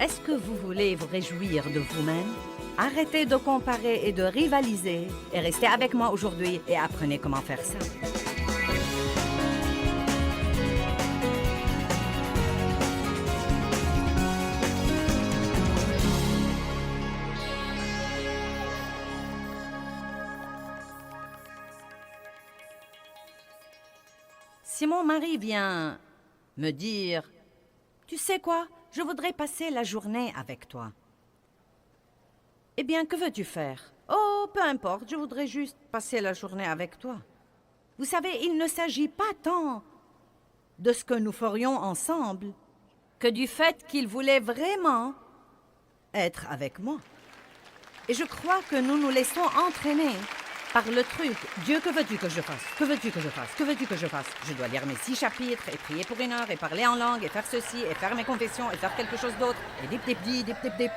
Est-ce que vous voulez vous réjouir de vous-même? Arrêtez de comparer et de rivaliser et restez avec moi aujourd'hui et apprenez comment faire ça. Si mon mari vient me dire « Tu sais quoi, je voudrais passer la journée avec toi. » Eh bien, que veux-tu faire? Oh, peu importe, je voudrais juste passer la journée avec toi. Vous savez, il ne s'agit pas tant de ce que nous ferions ensemble que du fait qu'il voulait vraiment être avec moi. Et je crois que nous nous laissons entraîner par le truc. Dieu, que veux-tu que je fasse? Que veux-tu que je fasse? Que veux-tu que je fasse? Je dois lire mes 6 chapitres et prier pour 1 heure et parler en langue et faire ceci et faire mes confessions et faire quelque chose d'autre et dip, dip, dip, dip, dip, dip.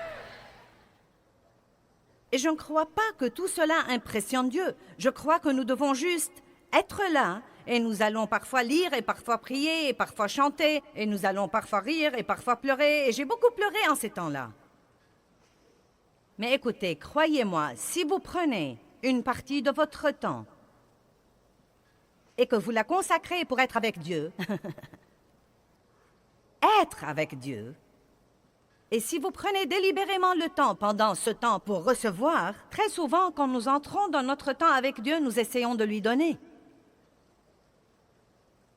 Et je ne crois pas que tout cela impressionne Dieu. Je crois que nous devons juste être là et nous allons parfois lire et parfois prier et parfois chanter et nous allons parfois rire et parfois pleurer et j'ai beaucoup pleuré en ces temps-là. Mais écoutez, croyez-moi, si vous prenez une partie de votre temps et que vous la consacrez pour être avec Dieu, être avec Dieu, et si vous prenez délibérément le temps pendant ce temps pour recevoir, très souvent, quand nous entrons dans notre temps avec Dieu, nous essayons de lui donner.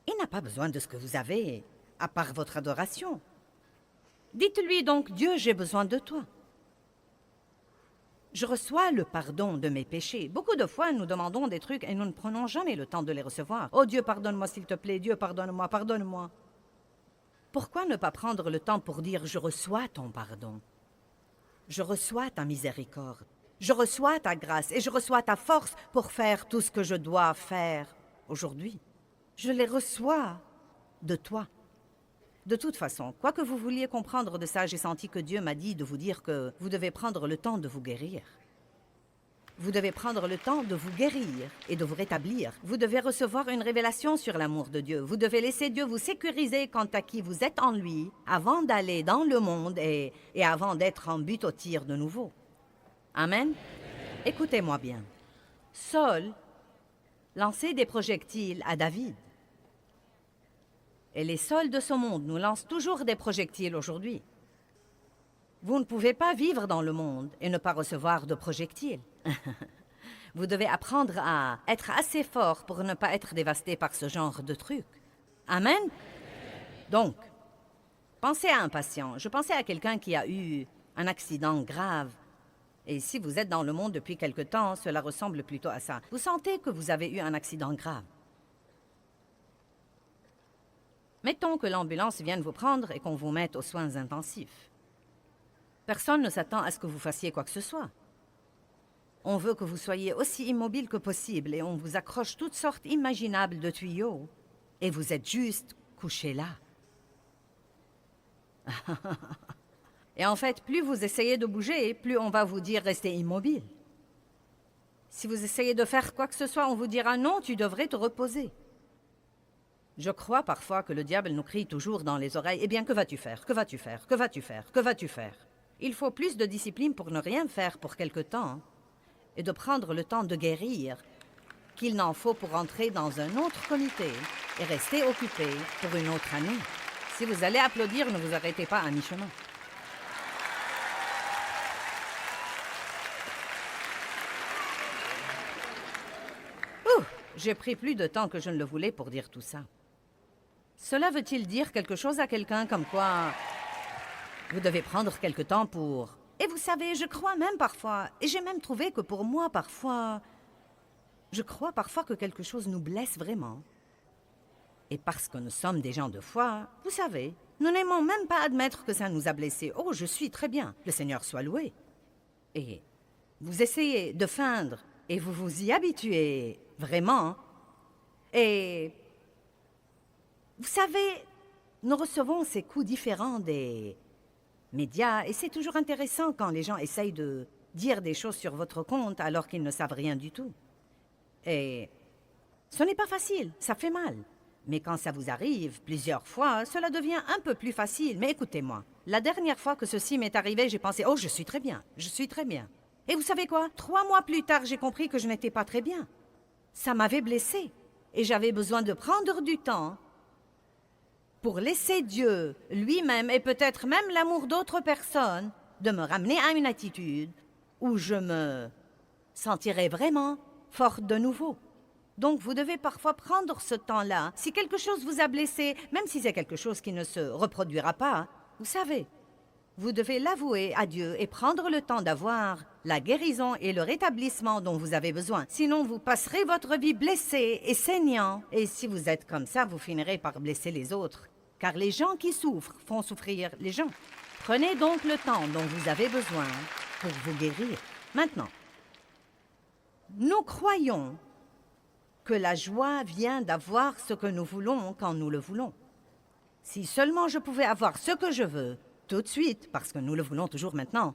Il n'a pas besoin de ce que vous avez, à part votre adoration. Dites-lui donc, Dieu, j'ai besoin de toi. Je reçois le pardon de mes péchés. Beaucoup de fois, nous demandons des trucs et nous ne prenons jamais le temps de les recevoir. Oh Dieu, pardonne-moi s'il te plaît. Dieu, pardonne-moi, pardonne-moi. Pourquoi ne pas prendre le temps pour dire « Je reçois ton pardon. Je reçois ta miséricorde. Je reçois ta grâce et je reçois ta force pour faire tout ce que je dois faire aujourd'hui. Je les reçois de toi. » De toute façon, quoi que vous vouliez comprendre de ça, j'ai senti que Dieu m'a dit de vous dire que vous devez prendre le temps de vous guérir. Vous devez prendre le temps de vous guérir et de vous rétablir. Vous devez recevoir une révélation sur l'amour de Dieu. Vous devez laisser Dieu vous sécuriser quant à qui vous êtes en lui avant d'aller dans le monde et avant d'être en but au tir de nouveau. Amen? Écoutez-moi bien. Saul lançait des projectiles à David. Et les Sauls de ce monde nous lancent toujours des projectiles aujourd'hui. Vous ne pouvez pas vivre dans le monde et ne pas recevoir de projectiles. Vous devez apprendre à être assez fort pour ne pas être dévasté par ce genre de trucs. Amen? Donc, pensez à un patient. Je pensais à quelqu'un qui a eu un accident grave. Et si vous êtes dans le monde depuis quelque temps, cela ressemble plutôt à ça. Vous sentez que vous avez eu un accident grave. Mettons que l'ambulance vienne vous prendre et qu'on vous mette aux soins intensifs. Personne ne s'attend à ce que vous fassiez quoi que ce soit. On veut que vous soyez aussi immobile que possible et on vous accroche toutes sortes imaginables de tuyaux. Et vous êtes juste couché là. Et en fait, plus vous essayez de bouger, plus on va vous dire « restez immobile ». Si vous essayez de faire quoi que ce soit, on vous dira « non, tu devrais te reposer ». Je crois parfois que le diable nous crie toujours dans les oreilles « Eh bien, que vas-tu faire? Que vas-tu faire? Que vas-tu faire? Que vas-tu faire ?» Il faut plus de discipline pour ne rien faire pour quelque temps et de prendre le temps de guérir qu'il n'en faut pour entrer dans un autre comité et rester occupé pour une autre année. Si vous allez applaudir, ne vous arrêtez pas à mi-chemin. J'ai pris plus de temps que je ne le voulais pour dire tout ça. Cela veut-il dire quelque chose à quelqu'un comme quoi vous devez prendre quelque temps pour... Et vous savez, je crois même parfois, et j'ai même trouvé que pour moi parfois, je crois parfois que quelque chose nous blesse vraiment. Et parce que nous sommes des gens de foi, vous savez, nous n'aimons même pas admettre que ça nous a blessés. Oh, je suis très bien, le Seigneur soit loué. Et vous essayez de feindre et vous vous y habituez vraiment. Et vous savez, nous recevons ces coups différents des médias et c'est toujours intéressant quand les gens essayent de dire des choses sur votre compte alors qu'ils ne savent rien du tout. Et ce n'est pas facile, ça fait mal. Mais quand ça vous arrive plusieurs fois, cela devient un peu plus facile. Mais écoutez-moi, La dernière fois que ceci m'est arrivé, j'ai pensé « Oh, je suis très bien, je suis très bien. » Et vous savez quoi? 3 mois plus tard, j'ai compris que je n'étais pas très bien. Ça m'avait blessée. Et j'avais besoin de prendre du temps pour laisser Dieu lui-même et peut-être même l'amour d'autres personnes de me ramener à une attitude où je me sentirais vraiment forte de nouveau. Donc, vous devez parfois prendre ce temps-là. Si quelque chose vous a blessé, même si c'est quelque chose qui ne se reproduira pas, vous savez, vous devez l'avouer à Dieu et prendre le temps d'avoir la guérison et le rétablissement dont vous avez besoin. Sinon, vous passerez votre vie blessé et saignant. Et si vous êtes comme ça, vous finirez par blesser les autres. Car les gens qui souffrent font souffrir les gens. Prenez donc le temps dont vous avez besoin pour vous guérir. Maintenant, nous croyons que la joie vient d'avoir ce que nous voulons quand nous le voulons. Si seulement je pouvais avoir ce que je veux, tout de suite, parce que nous le voulons toujours maintenant.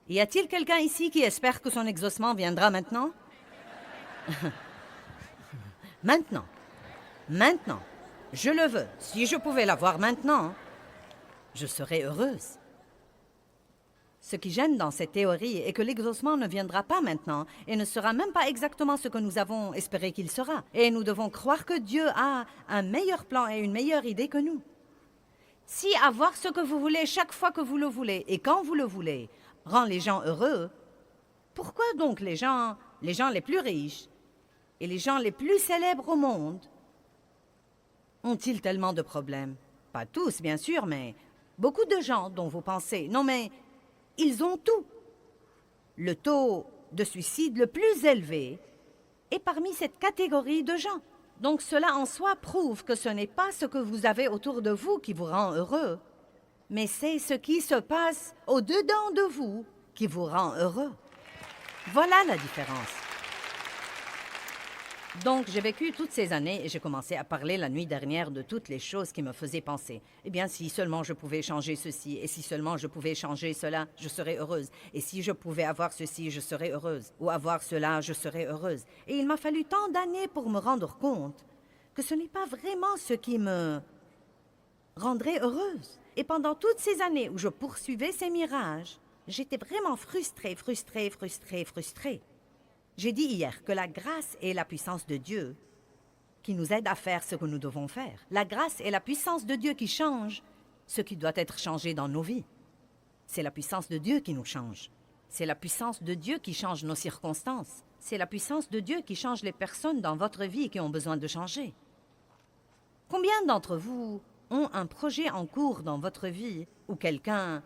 Y a-t-il quelqu'un ici qui espère que son exaucement viendra maintenant? Maintenant. Maintenant. Je le veux. Si je pouvais l'avoir maintenant, je serais heureuse. Ce qui gêne dans cette théorie est que l'exaucement ne viendra pas maintenant et ne sera même pas exactement ce que nous avons espéré qu'il sera. Et nous devons croire que Dieu a un meilleur plan et une meilleure idée que nous. Si avoir ce que vous voulez chaque fois que vous le voulez et quand vous le voulez rend les gens heureux, pourquoi donc les gens les plus riches et les gens les plus célèbres au monde ont-ils tellement de problèmes? Pas tous, bien sûr, mais beaucoup de gens dont vous pensez. Non, mais ils ont tout. Le taux de suicide le plus élevé est parmi cette catégorie de gens. Donc cela en soi prouve que ce n'est pas ce que vous avez autour de vous qui vous rend heureux, mais c'est ce qui se passe au-dedans de vous qui vous rend heureux. Voilà la différence. Donc, j'ai vécu toutes ces années et j'ai commencé à parler la nuit dernière de toutes les choses qui me faisaient penser. Eh bien, si seulement je pouvais changer ceci, et si seulement je pouvais changer cela, je serais heureuse. Et si je pouvais avoir ceci, je serais heureuse. Ou avoir cela, je serais heureuse. Et il m'a fallu tant d'années pour me rendre compte que ce n'est pas vraiment ce qui me rendrait heureuse. Et pendant toutes ces années où je poursuivais ces mirages, j'étais vraiment frustrée. J'ai dit hier que la grâce est la puissance de Dieu qui nous aide à faire ce que nous devons faire. La grâce est la puissance de Dieu qui change ce qui doit être changé dans nos vies. C'est la puissance de Dieu qui nous change. C'est la puissance de Dieu qui change nos circonstances. C'est la puissance de Dieu qui change les personnes dans votre vie qui ont besoin de changer. Combien d'entre vous ont un projet en cours dans votre vie ou quelqu'un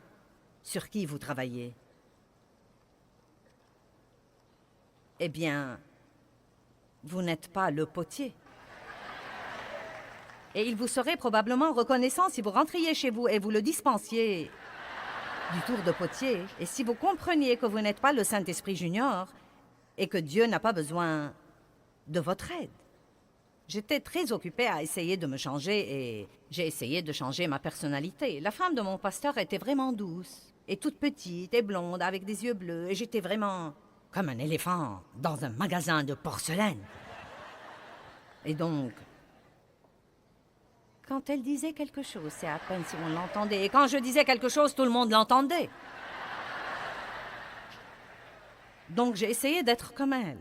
sur qui vous travaillez? Eh bien, vous n'êtes pas le potier. Et il vous serait probablement reconnaissant si vous rentriez chez vous et vous le dispensiez du tour de potier, et si vous compreniez que vous n'êtes pas le Saint-Esprit Junior et que Dieu n'a pas besoin de votre aide. J'étais très occupée à essayer de me changer et j'ai essayé de changer ma personnalité. La femme de mon pasteur était vraiment douce et toute petite et blonde avec des yeux bleus et j'étais vraiment comme un éléphant dans un magasin de porcelaine. Et donc, quand elle disait quelque chose, c'est à peine si on l'entendait. Et quand je disais quelque chose, tout le monde l'entendait. Donc, j'ai essayé d'être comme elle.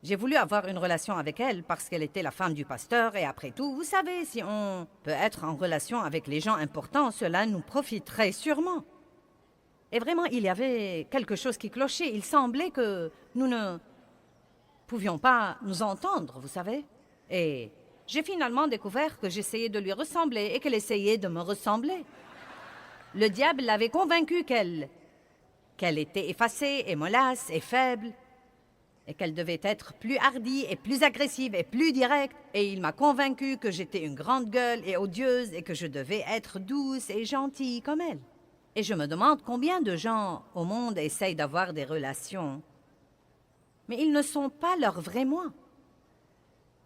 J'ai voulu avoir une relation avec elle parce qu'elle était la femme du pasteur. Et après tout, vous savez, si on peut être en relation avec les gens importants, cela nous profiterait sûrement. Et vraiment, il y avait quelque chose qui clochait. Il semblait que nous ne pouvions pas nous entendre, vous savez. Et j'ai finalement découvert que j'essayais de lui ressembler et qu'elle essayait de me ressembler. Le diable l'avait convaincue qu'elle était effacée et mollasse et faible et qu'elle devait être plus hardie et plus agressive et plus directe. Et il m'a convaincue que j'étais une grande gueule et odieuse et que je devais être douce et gentille comme elle. Et je me demande combien de gens au monde essayent d'avoir des relations, mais ils ne sont pas leur vrai moi.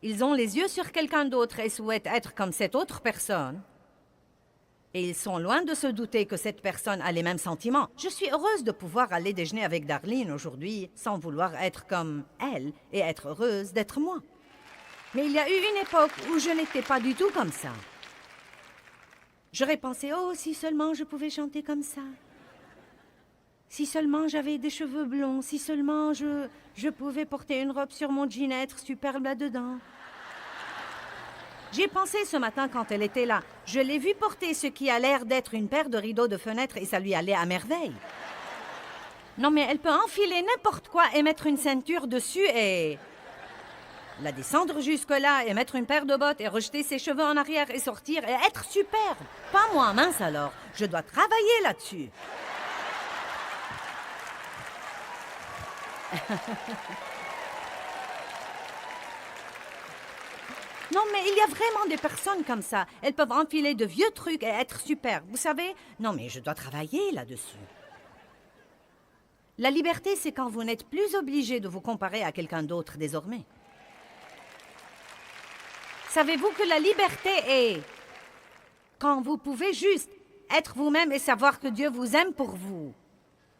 Ils ont les yeux sur quelqu'un d'autre et souhaitent être comme cette autre personne. Et ils sont loin de se douter que cette personne a les mêmes sentiments. Je suis heureuse de pouvoir aller déjeuner avec Darlene aujourd'hui sans vouloir être comme elle et être heureuse d'être moi. Mais il y a eu une époque où je n'étais pas du tout comme ça. J'aurais pensé, oh, si seulement je pouvais chanter comme ça. Si seulement j'avais des cheveux blonds, si seulement je pouvais porter une robe sur mon jean, être superbe là-dedans. J'y ai pensé ce matin quand elle était là. Je l'ai vue porter ce qui a l'air d'être une paire de rideaux de fenêtre et ça lui allait à merveille. Non, mais elle peut enfiler n'importe quoi et mettre une ceinture dessus et la descendre jusque-là et mettre une paire de bottes et rejeter ses cheveux en arrière et sortir et être superbe. Pas moi, mince alors. Je dois travailler là-dessus. Non, mais il y a vraiment des personnes comme ça. Elles peuvent enfiler de vieux trucs et être super. Vous savez? Non, mais je dois travailler là-dessus. La liberté, c'est quand vous n'êtes plus obligé de vous comparer à quelqu'un d'autre désormais. Savez-vous que la liberté est quand vous pouvez juste être vous-même et savoir que Dieu vous aime pour vous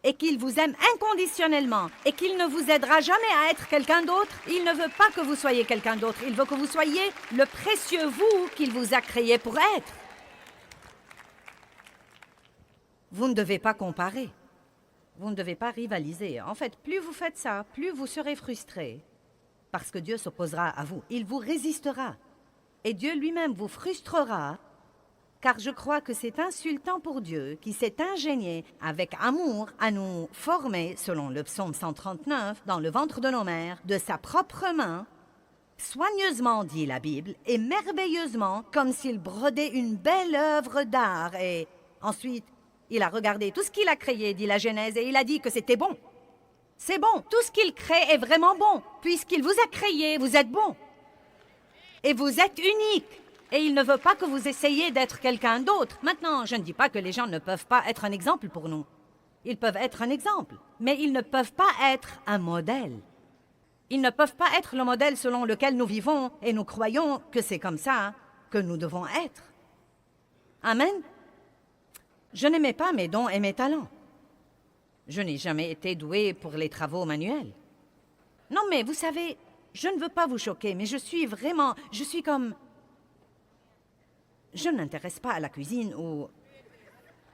et qu'il vous aime inconditionnellement et qu'il ne vous aidera jamais à être quelqu'un d'autre. Il ne veut pas que vous soyez quelqu'un d'autre. Il veut que vous soyez le précieux vous qu'il vous a créé pour être. Vous ne devez pas comparer. Vous ne devez pas rivaliser. En fait, plus vous faites ça, plus vous serez frustré. Parce que Dieu s'opposera à vous. Il vous résistera. Et Dieu lui-même vous frustrera. Car je crois que c'est insultant pour Dieu qui s'est ingénié avec amour à nous former, selon le psaume 139, dans le ventre de nos mères, de sa propre main, soigneusement, dit la Bible, et merveilleusement, comme s'il brodait une belle œuvre d'art. Et ensuite, il a regardé tout ce qu'il a créé, dit la Genèse, et il a dit que c'était bon. C'est bon, tout ce qu'il crée est vraiment bon. Puisqu'il vous a créé, vous êtes bon. Et vous êtes unique. Et il ne veut pas que vous essayiez d'être quelqu'un d'autre. Maintenant, je ne dis pas que les gens ne peuvent pas être un exemple pour nous. Ils peuvent être un exemple, mais ils ne peuvent pas être un modèle. Ils ne peuvent pas être le modèle selon lequel nous vivons et nous croyons que c'est comme ça que nous devons être. Amen. Je n'aimais pas mes dons et mes talents. Je n'ai jamais été douée pour les travaux manuels. Non, mais vous savez, je ne veux pas vous choquer, mais je suis comme... Je ne m'intéresse pas à la cuisine ou...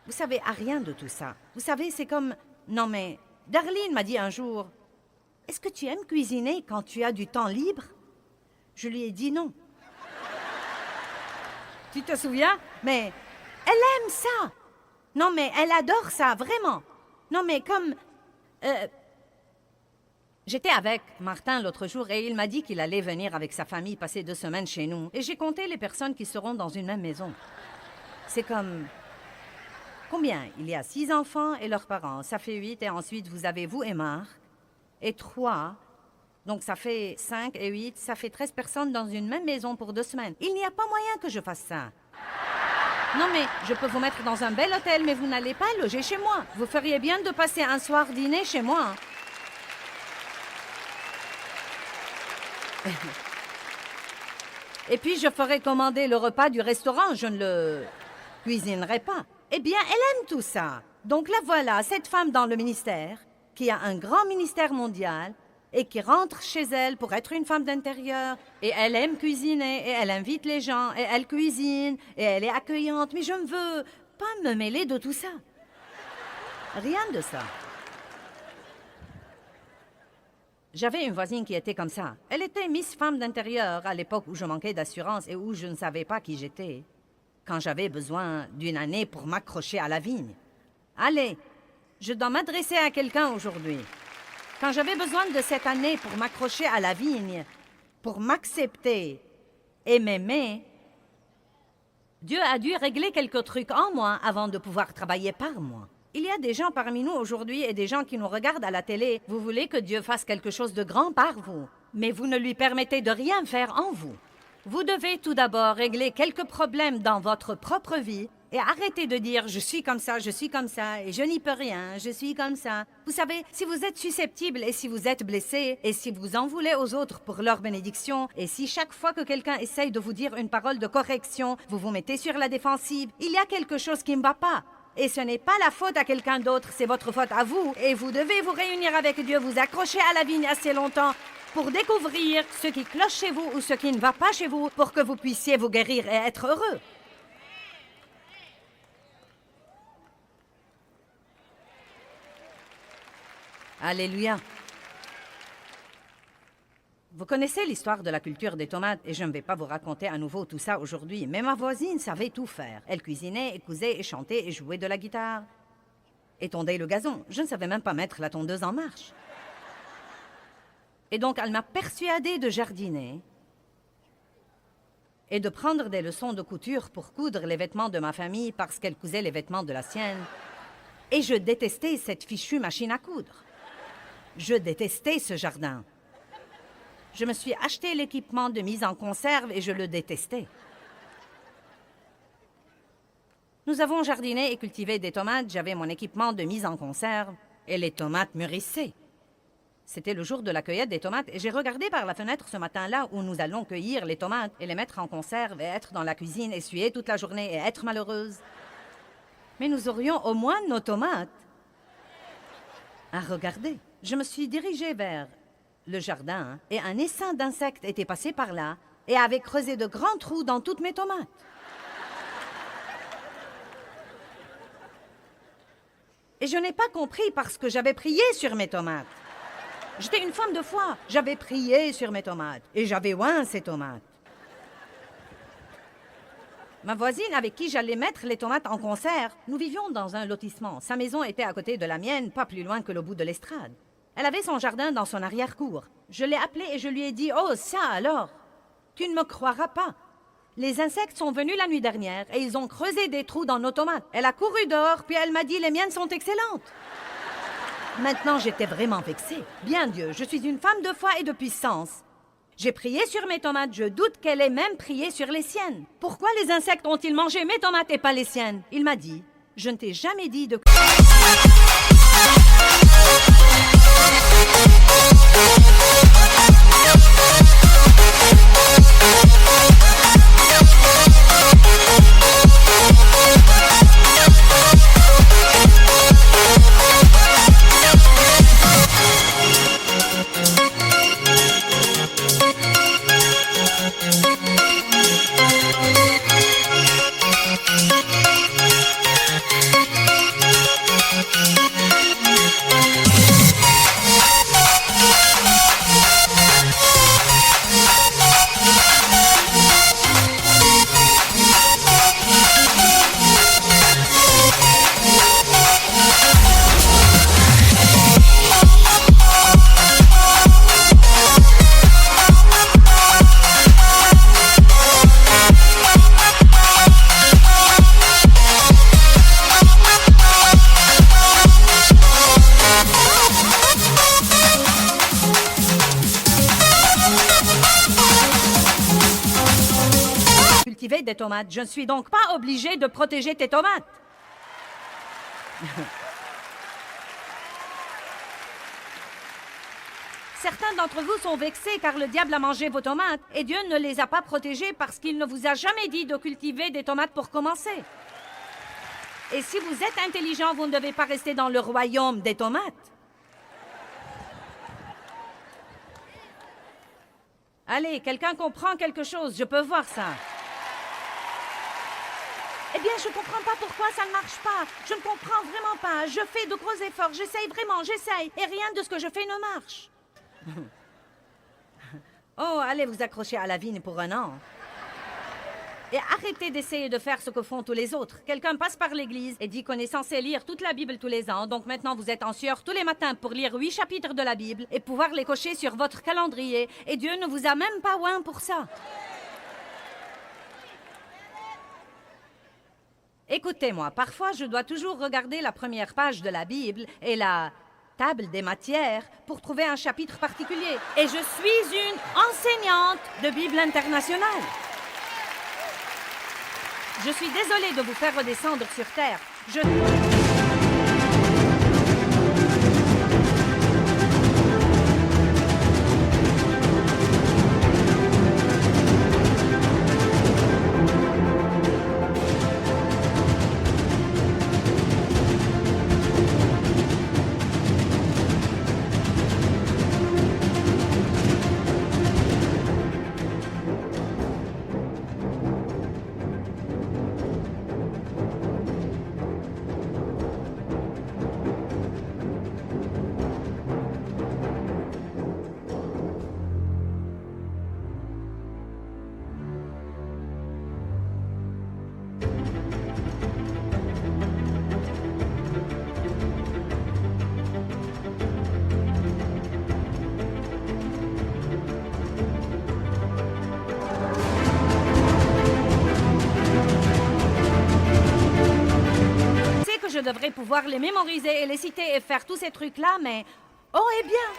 Vous savez, à rien de tout ça. Vous savez, c'est comme... Non, mais Darlene m'a dit un jour, « Est-ce que tu aimes cuisiner quand tu as du temps libre? » Je lui ai dit non. Tu te souviens? Mais elle aime ça. Non, mais elle adore ça, vraiment. Non, mais comme... J'étais avec Martin l'autre jour et il m'a dit qu'il allait venir avec sa famille passer 2 semaines chez nous. Et j'ai compté les personnes qui seront dans une même maison. C'est comme... Combien? Il y a 6 enfants et leurs parents. Ça fait 8 et ensuite vous avez vous et Marc. Et 3. Donc ça fait 5 et 8. Ça fait 13 personnes dans une même maison pour 2 semaines. Il n'y a pas moyen que je fasse ça. Non mais je peux vous mettre dans un bel hôtel, mais vous n'allez pas loger chez moi. Vous feriez bien de passer un soir dîner chez moi. Et puis je ferai commander le repas du restaurant, je ne le cuisinerai pas. Eh bien, elle aime tout ça. Donc la voilà, cette femme dans le ministère, qui a un grand ministère mondial, et qui rentre chez elle pour être une femme d'intérieur, et elle aime cuisiner, et elle invite les gens, et elle cuisine, et elle est accueillante, mais je ne veux pas me mêler de tout ça. Rien de ça. J'avais une voisine qui était comme ça. Elle était Miss Femme d'intérieur à l'époque où je manquais d'assurance et où je ne savais pas qui j'étais. Quand j'avais besoin d'une année pour m'accrocher à la vigne. Allez, je dois m'adresser à quelqu'un aujourd'hui. Quand j'avais besoin de cette année pour m'accrocher à la vigne, pour m'accepter et m'aimer, Dieu a dû régler quelques trucs en moi avant de pouvoir travailler par moi. Il y a des gens parmi nous aujourd'hui et des gens qui nous regardent à la télé. Vous voulez que Dieu fasse quelque chose de grand par vous, mais vous ne lui permettez de rien faire en vous. Vous devez tout d'abord régler quelques problèmes dans votre propre vie et arrêter de dire « je suis comme ça et je n'y peux rien, je suis comme ça ». Vous savez, si vous êtes susceptible et si vous êtes blessé et si vous en voulez aux autres pour leur bénédiction et si chaque fois que quelqu'un essaye de vous dire une parole de correction, vous vous mettez sur la défensive, il y a quelque chose qui ne va pas. Et ce n'est pas la faute à quelqu'un d'autre, c'est votre faute à vous. Et vous devez vous réunir avec Dieu, vous accrocher à la vigne assez longtemps pour découvrir ce qui cloche chez vous ou ce qui ne va pas chez vous pour que vous puissiez vous guérir et être heureux. Alléluia. Vous connaissez l'histoire de la culture des tomates et je ne vais pas vous raconter à nouveau tout ça aujourd'hui, mais ma voisine savait tout faire. Elle cuisinait, et cousait, et chantait, et jouait de la guitare. Et tondait le gazon. Je ne savais même pas mettre la tondeuse en marche. Et donc, elle m'a persuadée de jardiner et de prendre des leçons de couture pour coudre les vêtements de ma famille parce qu'elle cousait les vêtements de la sienne. Et je détestais cette fichue machine à coudre. Je détestais ce jardin. Je me suis acheté l'équipement de mise en conserve et je le détestais. Nous avons jardiné et cultivé des tomates, j'avais mon équipement de mise en conserve et les tomates mûrissaient. C'était le jour de la cueillette des tomates et j'ai regardé par la fenêtre ce matin-là où nous allons cueillir les tomates et les mettre en conserve et être dans la cuisine, essuyer toute la journée et être malheureuse. Mais nous aurions au moins nos tomates à regarder. Je me suis dirigée vers le jardin et un essaim d'insectes était passé par là et avait creusé de grands trous dans toutes mes tomates. Et je n'ai pas compris parce que j'avais prié sur mes tomates. J'étais une femme de foi. J'avais prié sur mes tomates et j'avais oint ces tomates. Ma voisine avec qui j'allais mettre les tomates en conserve, nous vivions dans un lotissement. Sa maison était à côté de la mienne, pas plus loin que le bout de l'estrade. Elle avait son jardin dans son arrière-cour. Je l'ai appelée et je lui ai dit « Oh, ça alors! Tu ne me croiras pas. Les insectes sont venus la nuit dernière et ils ont creusé des trous dans nos tomates. Elle a couru dehors, puis elle m'a dit « Les miennes sont excellentes. » Maintenant, j'étais vraiment vexée. Bien Dieu, je suis une femme de foi et de puissance. J'ai prié sur mes tomates, je doute qu'elle ait même prié sur les siennes. Pourquoi les insectes ont-ils mangé mes tomates et pas les siennes? Il m'a dit « Je ne t'ai jamais dit de... » des tomates. Je ne suis donc pas obligée de protéger tes tomates. Certains d'entre vous sont vexés car le diable a mangé vos tomates et Dieu ne les a pas protégées parce qu'il ne vous a jamais dit de cultiver des tomates pour commencer. Et si vous êtes intelligent, vous ne devez pas rester dans le royaume des tomates. Allez, quelqu'un comprend quelque chose, je peux voir ça. Eh bien, je ne comprends pas pourquoi ça ne marche pas. Je ne comprends vraiment pas. Je fais de gros efforts, j'essaye vraiment, j'essaye. Et rien de ce que je fais ne marche. Oh, allez vous accrocher à la vigne pour un an. Et arrêtez d'essayer de faire ce que font tous les autres. Quelqu'un passe par l'église et dit qu'on est censé lire toute la Bible tous les ans. Donc maintenant, vous êtes en sueur tous les matins pour lire 8 chapitres de la Bible et pouvoir les cocher sur votre calendrier. Et Dieu ne vous a même pas oint pour ça. Écoutez-moi, parfois je dois toujours regarder la première page de la Bible et la table des matières pour trouver un chapitre particulier. Et je suis une enseignante de Bible internationale. Je suis désolée de vous faire redescendre sur terre. devrais pouvoir les mémoriser et les citer et faire tous ces trucs-là, mais... Oh, eh bien!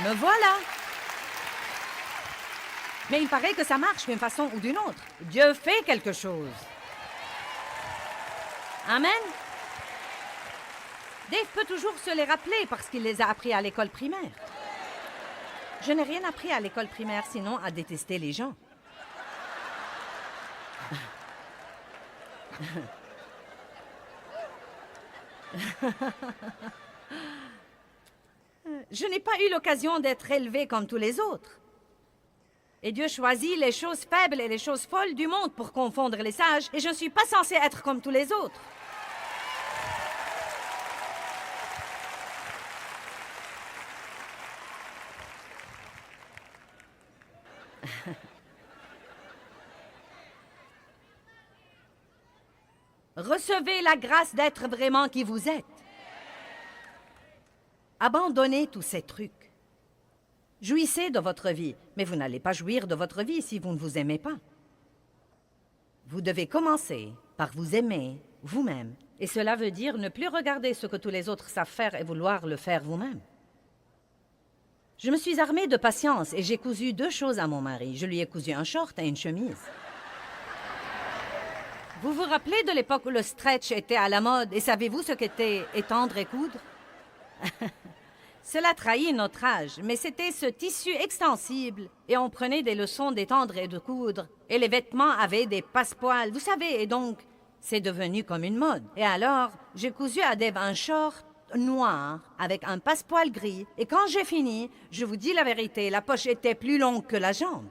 Me voilà! Mais il paraît que ça marche d'une façon ou d'une autre. Dieu fait quelque chose. Amen? Dave peut toujours se les rappeler parce qu'il les a appris à l'école primaire. Je n'ai rien appris à l'école primaire, sinon à détester les gens. Je n'ai pas eu l'occasion d'être élevée comme tous les autres. Et Dieu choisit les choses faibles et les choses folles du monde pour confondre les sages, et je ne suis pas censée être comme tous les autres. Recevez la grâce d'être vraiment qui vous êtes. Abandonnez tous ces trucs. Jouissez de votre vie, mais vous n'allez pas jouir de votre vie si vous ne vous aimez pas. Vous devez commencer par vous aimer vous-même. Et cela veut dire ne plus regarder ce que tous les autres savent faire et vouloir le faire vous-même. Je me suis armée de patience et j'ai cousu 2 choses à mon mari. Je lui ai cousu un short et une chemise. Vous vous rappelez de l'époque où le stretch était à la mode et savez-vous ce qu'était étendre et coudre? Cela trahit notre âge, mais c'était ce tissu extensible et on prenait des leçons d'étendre et de coudre. Et les vêtements avaient des passepoils, vous savez, et donc c'est devenu comme une mode. Et alors, j'ai cousu à Dave un short noir avec un passepoil gris. Et quand j'ai fini, je vous dis la vérité, la poche était plus longue que la jambe.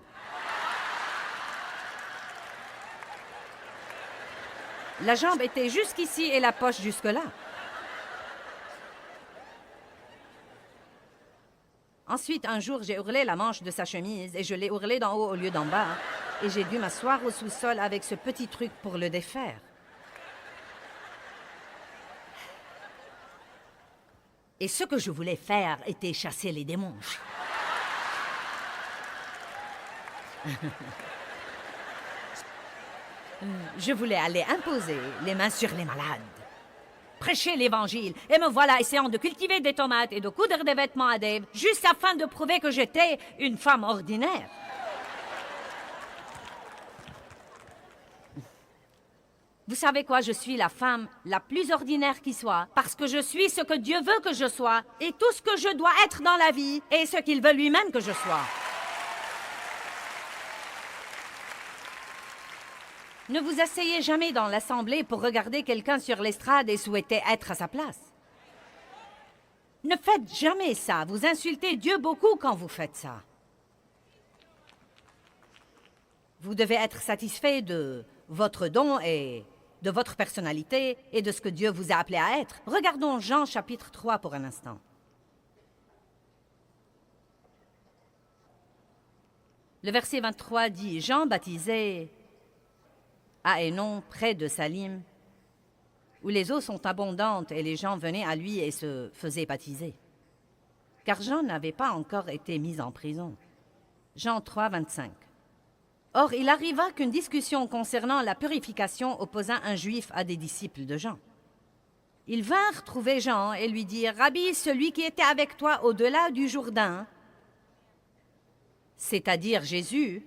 La jambe était jusqu'ici et la poche jusque-là. Ensuite, un jour, j'ai ourlé la manche de sa chemise et je l'ai ourlé d'en haut au lieu d'en bas. Et j'ai dû m'asseoir au sous-sol avec ce petit truc pour le défaire. Et ce que je voulais faire était chasser les démons. Je voulais aller imposer les mains sur les malades. Prêcher l'Évangile, et me voilà essayant de cultiver des tomates et de coudre des vêtements à Dave, juste afin de prouver que j'étais une femme ordinaire. Vous savez quoi, je suis la femme la plus ordinaire qui soit, parce que je suis ce que Dieu veut que je sois, et tout ce que je dois être dans la vie, et ce qu'il veut lui-même que je sois. Ne vous asseyez jamais dans l'assemblée pour regarder quelqu'un sur l'estrade et souhaiter être à sa place. Ne faites jamais ça. Vous insultez Dieu beaucoup quand vous faites ça. Vous devez être satisfait de votre don et de votre personnalité et de ce que Dieu vous a appelé à être. Regardons Jean chapitre 3 pour un instant. Le verset 23 dit « Jean baptisait à Hénon, près de Salim, où les eaux sont abondantes et les gens venaient à lui et se faisaient baptiser. Car Jean n'avait pas encore été mis en prison. » Jean 3, 25. Or, il arriva qu'une discussion concernant la purification opposa un juif à des disciples de Jean. Ils vinrent trouver Jean et lui dirent « Rabbi, celui qui était avec toi au-delà du Jourdain, c'est-à-dire Jésus,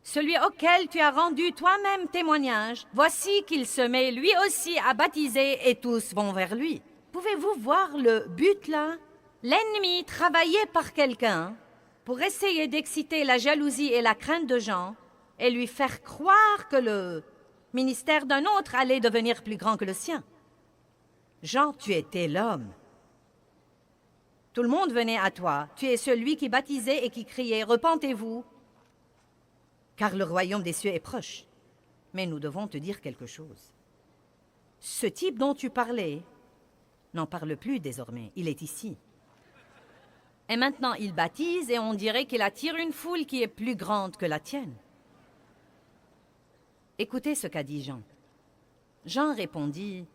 celui auquel tu as rendu toi-même témoignage, voici qu'il se met lui aussi à baptiser et tous vont vers lui. » Pouvez-vous voir le but là? L'ennemi travaillait par quelqu'un pour essayer d'exciter la jalousie et la crainte de Jean et lui faire croire que le ministère d'un autre allait devenir plus grand que le sien. Jean, tu étais l'homme. Tout le monde venait à toi. Tu es celui qui baptisait et qui criait « Repentez-vous !» car le royaume des cieux est proche. Mais nous devons te dire quelque chose. Ce type dont tu parlais n'en parle plus désormais. Il est ici. Et maintenant, il baptise et on dirait qu'il attire une foule qui est plus grande que la tienne. Écoutez ce qu'a dit Jean. Jean répondit,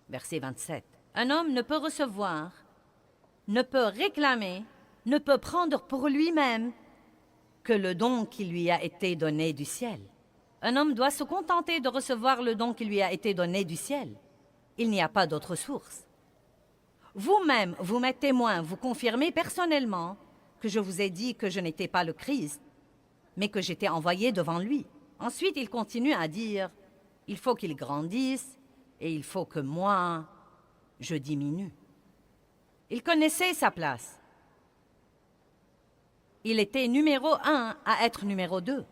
verset 27, « Un homme ne peut recevoir, ne peut réclamer, ne peut prendre pour lui-même que le don qui lui a été donné du ciel. Un homme doit se contenter de recevoir le don qui lui a été donné du ciel. Il n'y a pas d'autre source. Vous-même, vous m'êtes témoin, vous confirmez personnellement que je vous ai dit que je n'étais pas le Christ, mais que j'étais envoyé devant lui. Ensuite, il continue à dire, il faut qu'il grandisse et il faut que moi, je diminue. Il connaissait sa place. Il était numéro 1 à être numéro 2.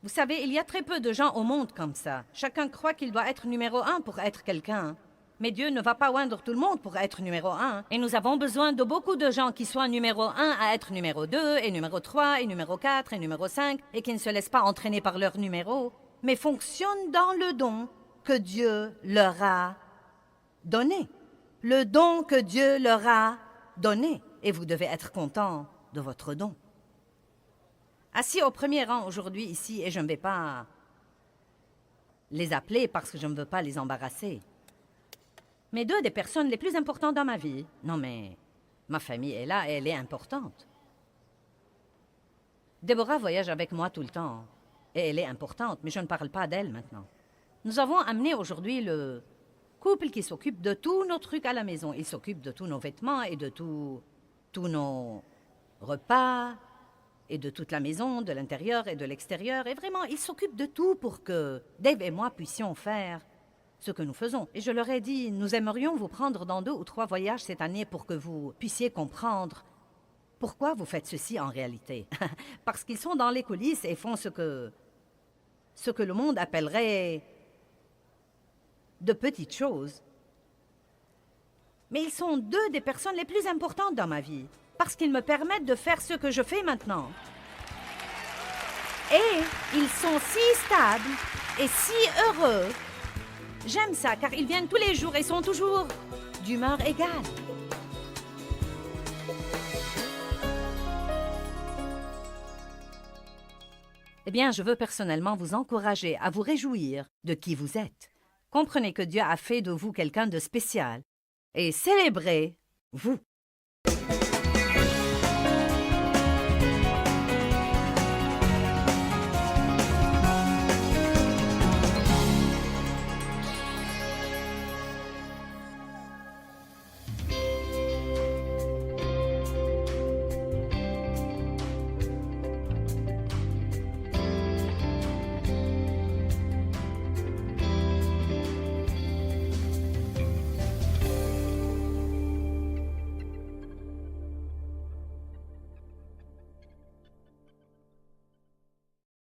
Vous savez, il y a très peu de gens au monde comme ça. Chacun croit qu'il doit être numéro 1 pour être quelqu'un. Mais Dieu ne va pas oindre tout le monde pour être numéro 1. Et nous avons besoin de beaucoup de gens qui soient numéro 1 à être numéro 2, et numéro 3, et numéro 4, et numéro 5, et qui ne se laissent pas entraîner par leur numéro, mais fonctionnent dans le don que Dieu leur a donné. Le don que Dieu leur a donné. Et vous devez être content de votre don. Assis au premier rang aujourd'hui ici, et je ne vais pas les appeler parce que je ne veux pas les embarrasser. Mais deux des personnes les plus importantes dans ma vie. Non mais, ma famille est là et elle est importante. Déborah voyage avec moi tout le temps. Et elle est importante, mais je ne parle pas d'elle maintenant. Nous avons amené aujourd'hui le couple qui s'occupe de tous nos trucs à la maison. Il s'occupe de tous nos vêtements et de tous nos repas et de toute la maison, de l'intérieur et de l'extérieur. Et vraiment, il s'occupe de tout pour que Dave et moi puissions faire ce que nous faisons. Et je leur ai dit, nous aimerions vous prendre dans 2 ou 3 voyages cette année pour que vous puissiez comprendre pourquoi vous faites ceci en réalité. Parce qu'ils sont dans les coulisses et font ce que le monde appellerait de petites choses. Mais ils sont 2 des personnes les plus importantes dans ma vie, parce qu'ils me permettent de faire ce que je fais maintenant. Et ils sont si stables et si heureux. J'aime ça, car ils viennent tous les jours et sont toujours d'humeur égale. Eh bien, je veux personnellement vous encourager à vous réjouir de qui vous êtes. Comprenez que Dieu a fait de vous quelqu'un de spécial et célébrez vous.